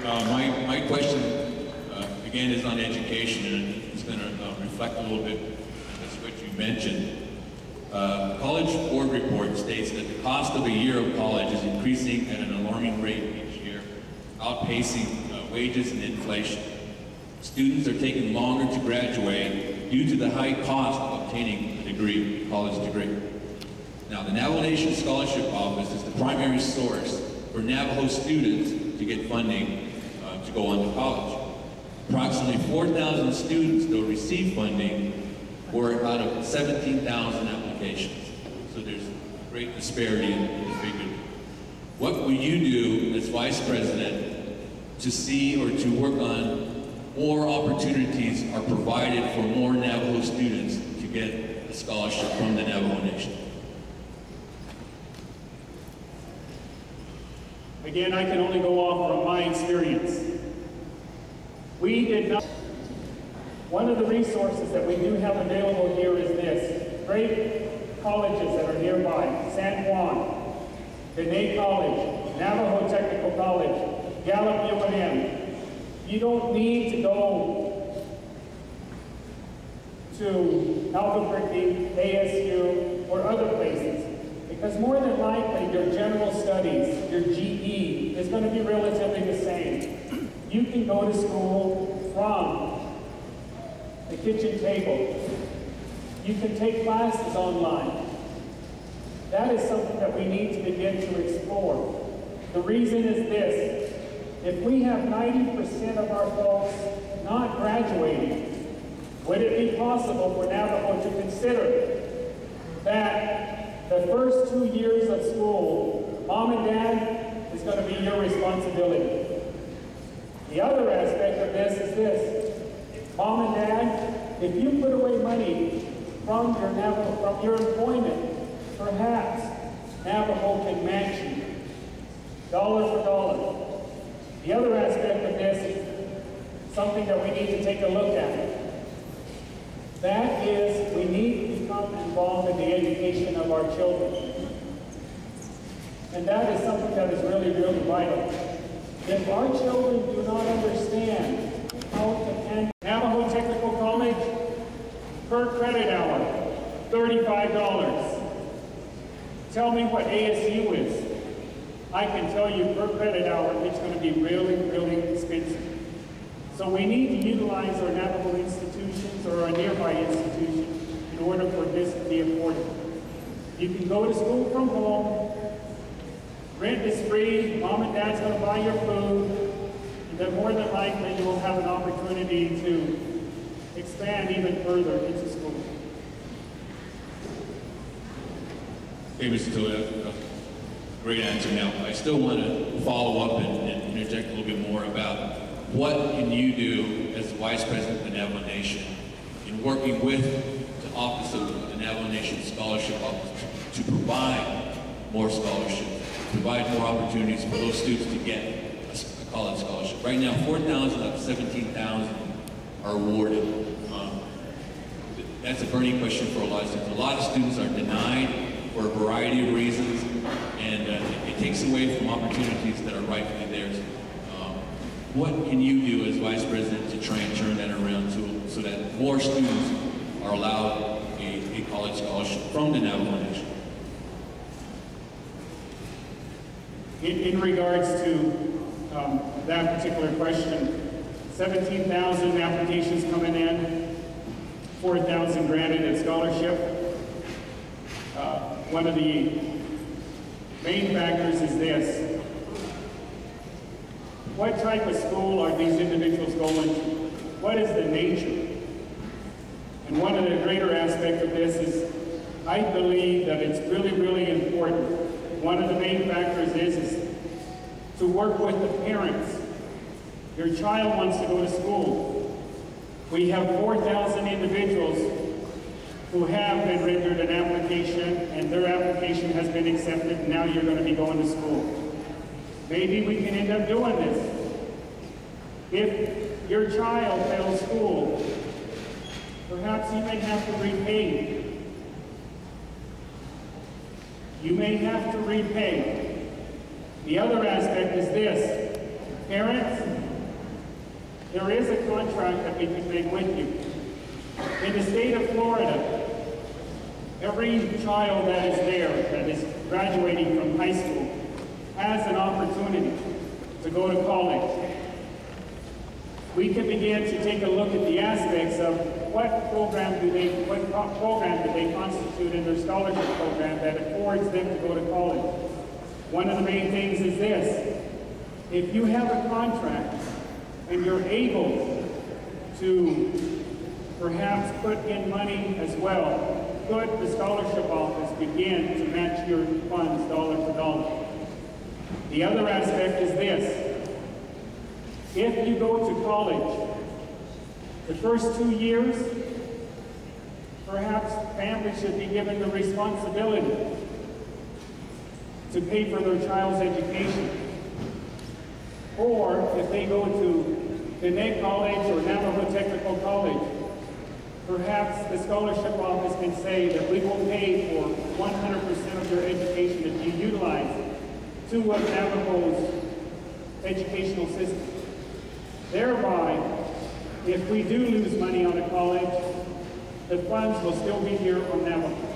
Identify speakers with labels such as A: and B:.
A: My question, again, is on education, and it's going to reflect a little bit as what you mentioned. College Board report states that the cost of a year of college is increasing at an alarming rate each year, outpacing wages and inflation. Students are taking longer to graduate due to the high cost of obtaining a degree, a college degree. Now, the Navajo Nation Scholarship Office is the primary source for Navajo students to get funding to go on to college. Approximately 4,000 students, though, receive funding for out of 17,000 applications. So there's great disparity in the figure. What will you do as Vice President to see or to work on more opportunities are provided for more Navajo students to get a scholarship from the Navajo Nation?
B: Again, I can only go off from my experience. We did not. One of the resources that we do have available here is this. Great colleges that are nearby: San Juan, Diné College, Navajo Technical College, Gallup UNM. You don't need to go to Albuquerque, ASU, or other places, because more than likely your general studies, your GE, is going to be relatively the same. You can go to school from the kitchen table. You can take classes online. That is something that we need to begin to explore. The reason is this: if we have 90% of our folks not graduating, would it be possible for Navajo to consider that the first 2 years of school, Mom and Dad, is going to be your responsibility? The other aspect of this is this: Mom and Dad, if you put away money from your employment, perhaps Navajo can match you, dollar for dollar. The other aspect of this is something that we need to take a look at. That is, we need to become involved in the education of our children. And that is something that is really, really vital. If our children do not understand how to handle Navajo Technical College, per credit hour, $35. Tell me what ASU is. I can tell you per credit hour, it's going to be really, really expensive. So we need to utilize our Navajo institutions or our nearby institutions in order for this to be affordable. You can go to school from home, rent is free, Mom and Dad's going to buy your food, and then more than likely you will have an opportunity to expand even further into school.
A: Hey, Mr. Tulley, great answer. Now, I still want to follow up and interject a little bit more about what can you do as Vice President of the Navajo Nation in working with the Office of the Navajo Nation Scholarship Office to provide more scholarships, provide more opportunities for those students to get a college scholarship. Right now, 4,000 of 17,000 are awarded. That's a burning question for a lot of students. A lot of students are denied for a variety of reasons, and it takes away from opportunities that are rightfully theirs. What can you do as Vice President to try and turn that around so that more students are allowed a college scholarship from the Navajo Nation?
B: In regards to that particular question, 17,000 applications coming in, 4,000 granted a scholarship. One of the main factors is this: what type of school are these individuals going to? What is the nature? And one of the greater aspects of this is, I believe that it's really, really important. One of the main factors is to work with the parents. Your child wants to go to school. We have 4,000 individuals who have been rendered an application, and their application has been accepted, and now you're going to be going to school. Maybe we can end up doing this. If your child fails school, perhaps you may have to repay. You may have to repay. The other aspect is this: parents, there is a contract that we can make with you. In the state of Florida, every child that is there, that is graduating from high school, has an opportunity to go to college. We can begin to take a look at the aspects of what program do they constitute in their scholarship program that affords them to go to college. One of the main things is this: if you have a contract and you're able to perhaps put in money as well, could the scholarship office begin to match your funds dollar to dollar? The other aspect is this: if you go to college, the first 2 years, perhaps families should be given the responsibility to pay for their child's education. Or if they go to Diné College or Navajo Technical College, perhaps the scholarship office can say that we will pay for 100% of your education if you utilize two of Navajo's educational systems. Thereby, if we do lose money on a college, the funds will still be here on Navajo.